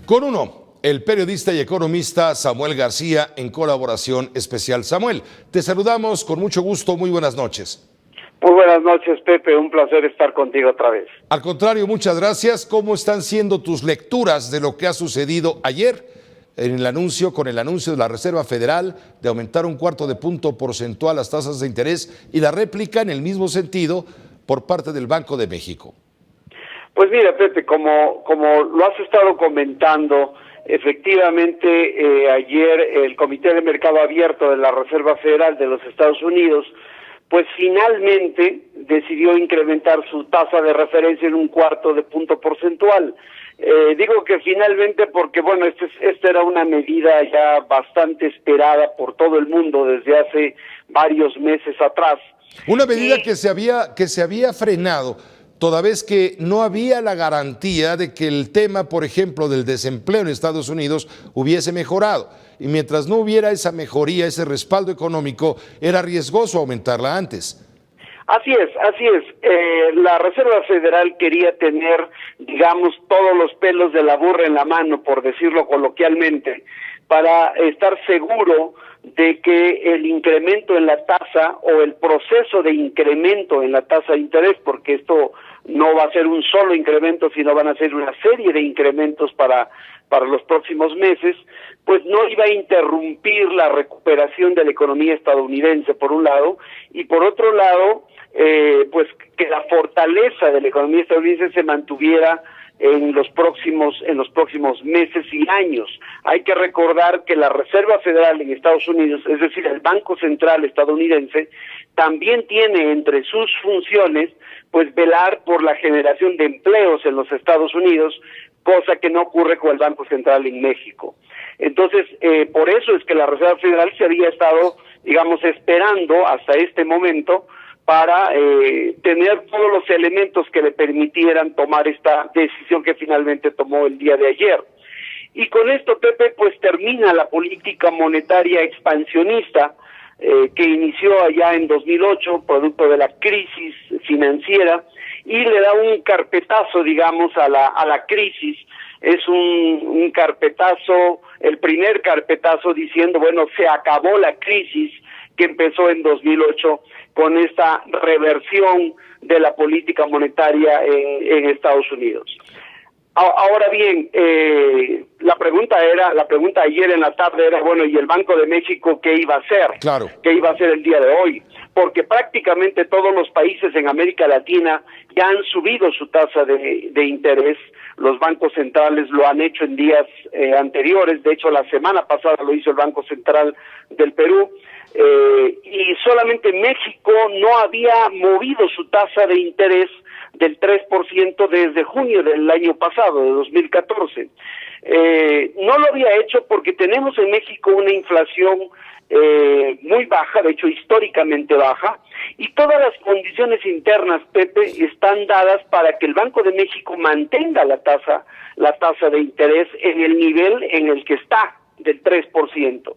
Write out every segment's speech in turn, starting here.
Con uno, el periodista y economista Samuel García en colaboración especial. Samuel, te saludamos con mucho gusto, muy buenas noches. Muy buenas noches, Pepe, un placer estar contigo otra vez. Al contrario, muchas gracias. ¿Cómo están siendo tus lecturas de lo que ha sucedido ayer con el anuncio de la Reserva Federal de aumentar 1/4 punto porcentual las tasas de interés y la réplica en el mismo sentido por parte del Banco de México? Pues mira, Pepe, como lo has estado comentando, efectivamente ayer el Comité de Mercado Abierto de la Reserva Federal de los Estados Unidos pues finalmente decidió incrementar su tasa de referencia en 1/4 punto porcentual. Digo que finalmente porque, bueno, esta era una medida ya bastante esperada por todo el mundo desde hace varios meses atrás. Una medida que se había frenado, toda vez que no había la garantía de que el tema, por ejemplo, del desempleo en Estados Unidos hubiese mejorado. Y mientras no hubiera esa mejoría, ese respaldo económico, era riesgoso aumentarla antes. Así es. La Reserva Federal quería tener, digamos, todos los pelos de la burra en la mano, por decirlo coloquialmente, para estar seguro de que el incremento en la tasa o el proceso de incremento en la tasa de interés, porque esto no va a ser un solo incremento, sino van a ser una serie de incrementos para los próximos meses, pues no iba a interrumpir la recuperación de la economía estadounidense, por un lado, y por otro lado, pues que la fortaleza de la economía estadounidense se mantuviera en los próximos meses y años. Hay que recordar que la Reserva Federal en Estados Unidos, es decir, el Banco Central estadounidense, también tiene entre sus funciones pues velar por la generación de empleos en los Estados Unidos, cosa que no ocurre con el Banco Central en México. Entonces, por eso es que la Reserva Federal se había estado, digamos, esperando hasta este momento para tener todos los elementos que le permitieran tomar esta decisión que finalmente tomó el día de ayer. Y con esto, Pepe, pues termina la política monetaria expansionista que inició allá en 2008, producto de la crisis financiera, y le da un carpetazo, digamos, a la crisis. Es un carpetazo, el primer carpetazo diciendo, bueno, se acabó la crisis que empezó en 2008 con esta reversión de la política monetaria en Estados Unidos. Ahora bien, la pregunta ayer en la tarde era, bueno, ¿y el Banco de México qué iba a hacer? Claro. ¿Qué iba a hacer el día de hoy? Porque prácticamente todos los países en América Latina ya han subido su tasa de interés. Los bancos centrales lo han hecho en días anteriores. De hecho, la semana pasada lo hizo el Banco Central del Perú. Y solamente México no había movido su tasa de interés del 3% desde junio del año pasado, de 2014. No lo había hecho porque tenemos en México una inflación muy baja, de hecho históricamente baja, y todas las condiciones internas, Pepe, están dadas para que el Banco de México mantenga la tasa de interés en el nivel en el que está, del 3%.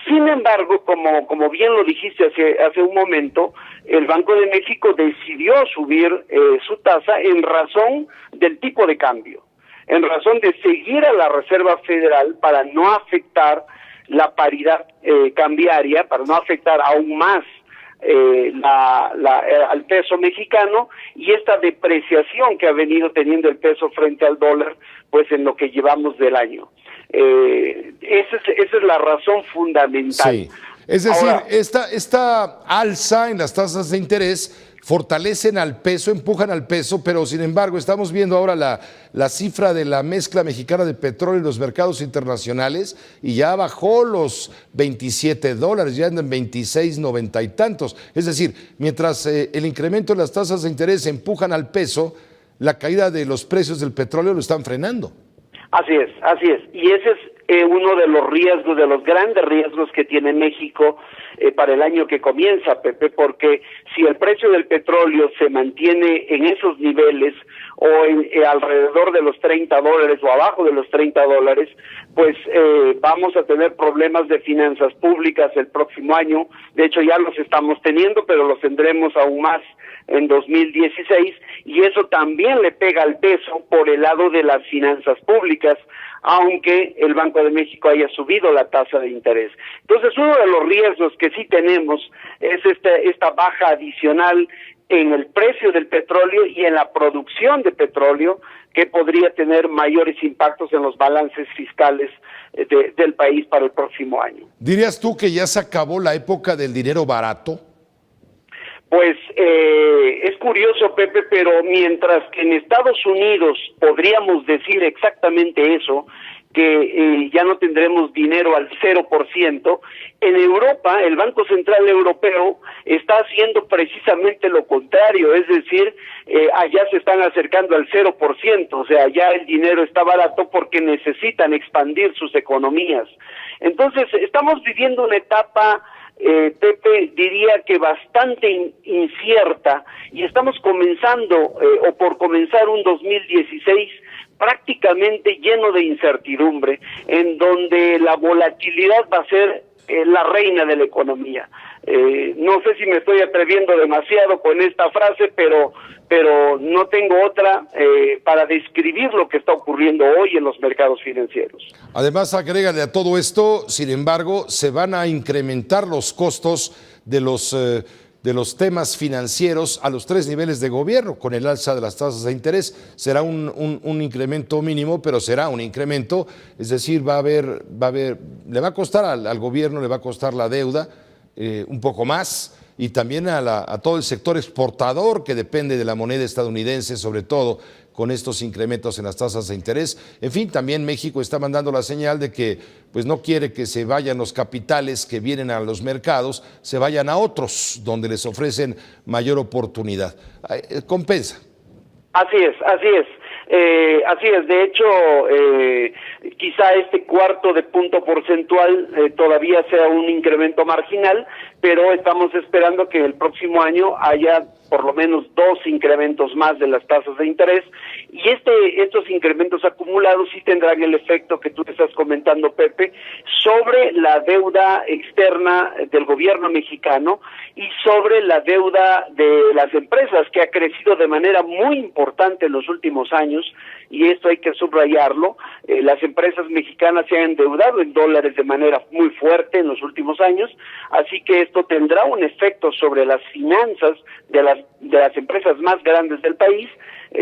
Sin embargo, como bien lo dijiste hace un momento, el Banco de México decidió subir su tasa en razón del tipo de cambio, en razón de seguir a la Reserva Federal para no afectar la paridad cambiaria, para no afectar aún más al peso mexicano y esta depreciación que ha venido teniendo el peso frente al dólar, pues en lo que llevamos del año. Esa es la razón fundamental. Sí. Es decir, ahora, esta alza en las tasas de interés fortalecen al peso, empujan al peso, pero sin embargo estamos viendo ahora la cifra de la mezcla mexicana de petróleo en los mercados internacionales y ya bajó los $27, ya andan en 26.90 y tantos. Es decir, mientras el incremento de las tasas de interés empujan al peso, la caída de los precios del petróleo lo están frenando. Así es. Y ese es uno de los riesgos, de los grandes riesgos que tiene México para el año que comienza, Pepe, porque si el precio del petróleo se mantiene en esos niveles o alrededor de los $30 o abajo de los $30, pues vamos a tener problemas de finanzas públicas el próximo año. De hecho, ya los estamos teniendo, pero los tendremos aún más en 2016, y eso también le pega al peso por el lado de las finanzas públicas. aunque el Banco de México haya subido la tasa de interés. Entonces, uno de los riesgos que sí tenemos es esta baja adicional en el precio del petróleo y en la producción de petróleo, que podría tener mayores impactos en los balances fiscales del país para el próximo año. ¿Dirías tú que ya se acabó la época del dinero barato? Pues es curioso, Pepe, pero mientras que en Estados Unidos podríamos decir exactamente eso, que ya no tendremos dinero al 0%, en Europa, el Banco Central Europeo está haciendo precisamente lo contrario, es decir, allá se están acercando al 0%, o sea, ya el dinero está barato porque necesitan expandir sus economías. Entonces, estamos viviendo una etapa, Pepe, diría que bastante incierta, y estamos comenzando, o por comenzar un 2016 prácticamente lleno de incertidumbre, en donde la volatilidad va a ser la reina de la economía. No sé si me estoy atreviendo demasiado con esta frase, pero no tengo otra para describir lo que está ocurriendo hoy en los mercados financieros. Además, agrégale a todo esto, sin embargo, se van a incrementar los costos de los temas financieros a los 3 niveles de gobierno. Con el alza de las tasas de interés será un incremento mínimo, pero será un incremento, es decir, le va a costar al gobierno, le va a costar la deuda un poco más, y también a todo el sector exportador que depende de la moneda estadounidense, sobre todo con estos incrementos en las tasas de interés. En fin, también México está mandando la señal de que pues no quiere que se vayan los capitales que vienen a los mercados, se vayan a otros donde les ofrecen mayor oportunidad. Compensa. Así es, así es. Así es, de hecho, quizá este cuarto de punto porcentual todavía sea un incremento marginal, pero estamos esperando que el próximo año haya por lo menos 2 incrementos más de las tasas de interés, y estos incrementos acumulados sí tendrán el efecto que tú estás comentando, Pepe, sobre la deuda externa del gobierno mexicano y sobre la deuda de las empresas, que ha crecido de manera muy importante en los últimos años, y esto hay que subrayarlo. Las empresas mexicanas se han endeudado en dólares de manera muy fuerte en los últimos años, así que esto tendrá un efecto sobre las finanzas de las empresas más grandes del país,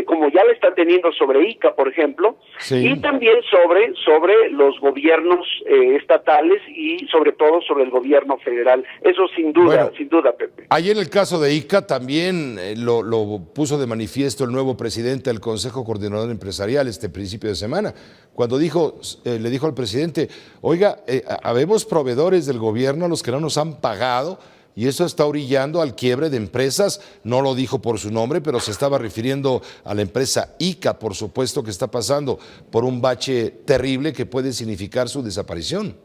como ya lo está teniendo sobre ICA, por ejemplo, sí, y también sobre los gobiernos estatales y sobre todo sobre el gobierno federal. Eso sin duda, Pepe. Ayer en el caso de ICA también lo puso de manifiesto el nuevo presidente del Consejo Coordinador Empresarial este principio de semana, cuando le dijo al presidente, oiga, habemos proveedores del gobierno a los que no nos han pagado, y eso está orillando al quiebre de empresas. No lo dijo por su nombre, pero se estaba refiriendo a la empresa ICA, por supuesto, que está pasando por un bache terrible que puede significar su desaparición.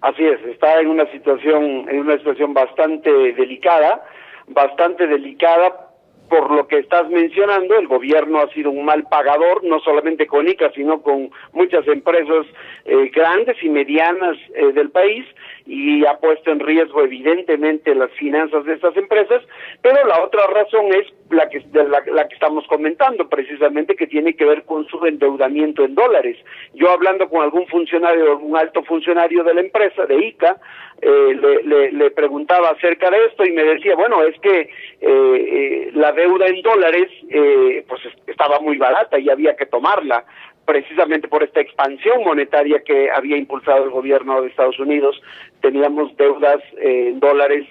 Así es, está en una situación bastante delicada por lo que estás mencionando. El gobierno ha sido un mal pagador, no solamente con ICA, sino con muchas empresas grandes y medianas del país, y ha puesto en riesgo evidentemente las finanzas de estas empresas, pero la otra razón es la que estamos comentando, precisamente, que tiene que ver con su endeudamiento en dólares. Yo, hablando con algún alto funcionario de la empresa, de ICA, le preguntaba acerca de esto y me decía, bueno, es que la deuda en dólares pues estaba muy barata y había que tomarla, precisamente por esta expansión monetaria que había impulsado el gobierno de Estados Unidos. Teníamos deudas en dólares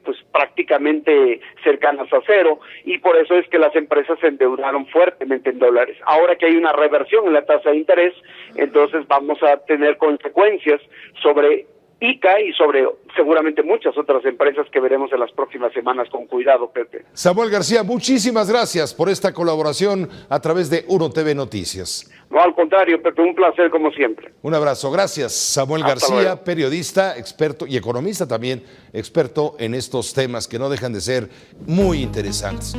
pues prácticamente cercanas a cero, y por eso es que las empresas se endeudaron fuertemente en dólares. Ahora que hay una reversión en la tasa de interés, entonces vamos a tener consecuencias sobre ICA y sobre seguramente muchas otras empresas que veremos en las próximas semanas con cuidado, Pepe. Samuel García, muchísimas gracias por esta colaboración a través de Uno TV Noticias. No, al contrario, Pepe, un placer como siempre. Un abrazo, gracias. Samuel García, periodista, experto y economista también, experto en estos temas que no dejan de ser muy interesantes.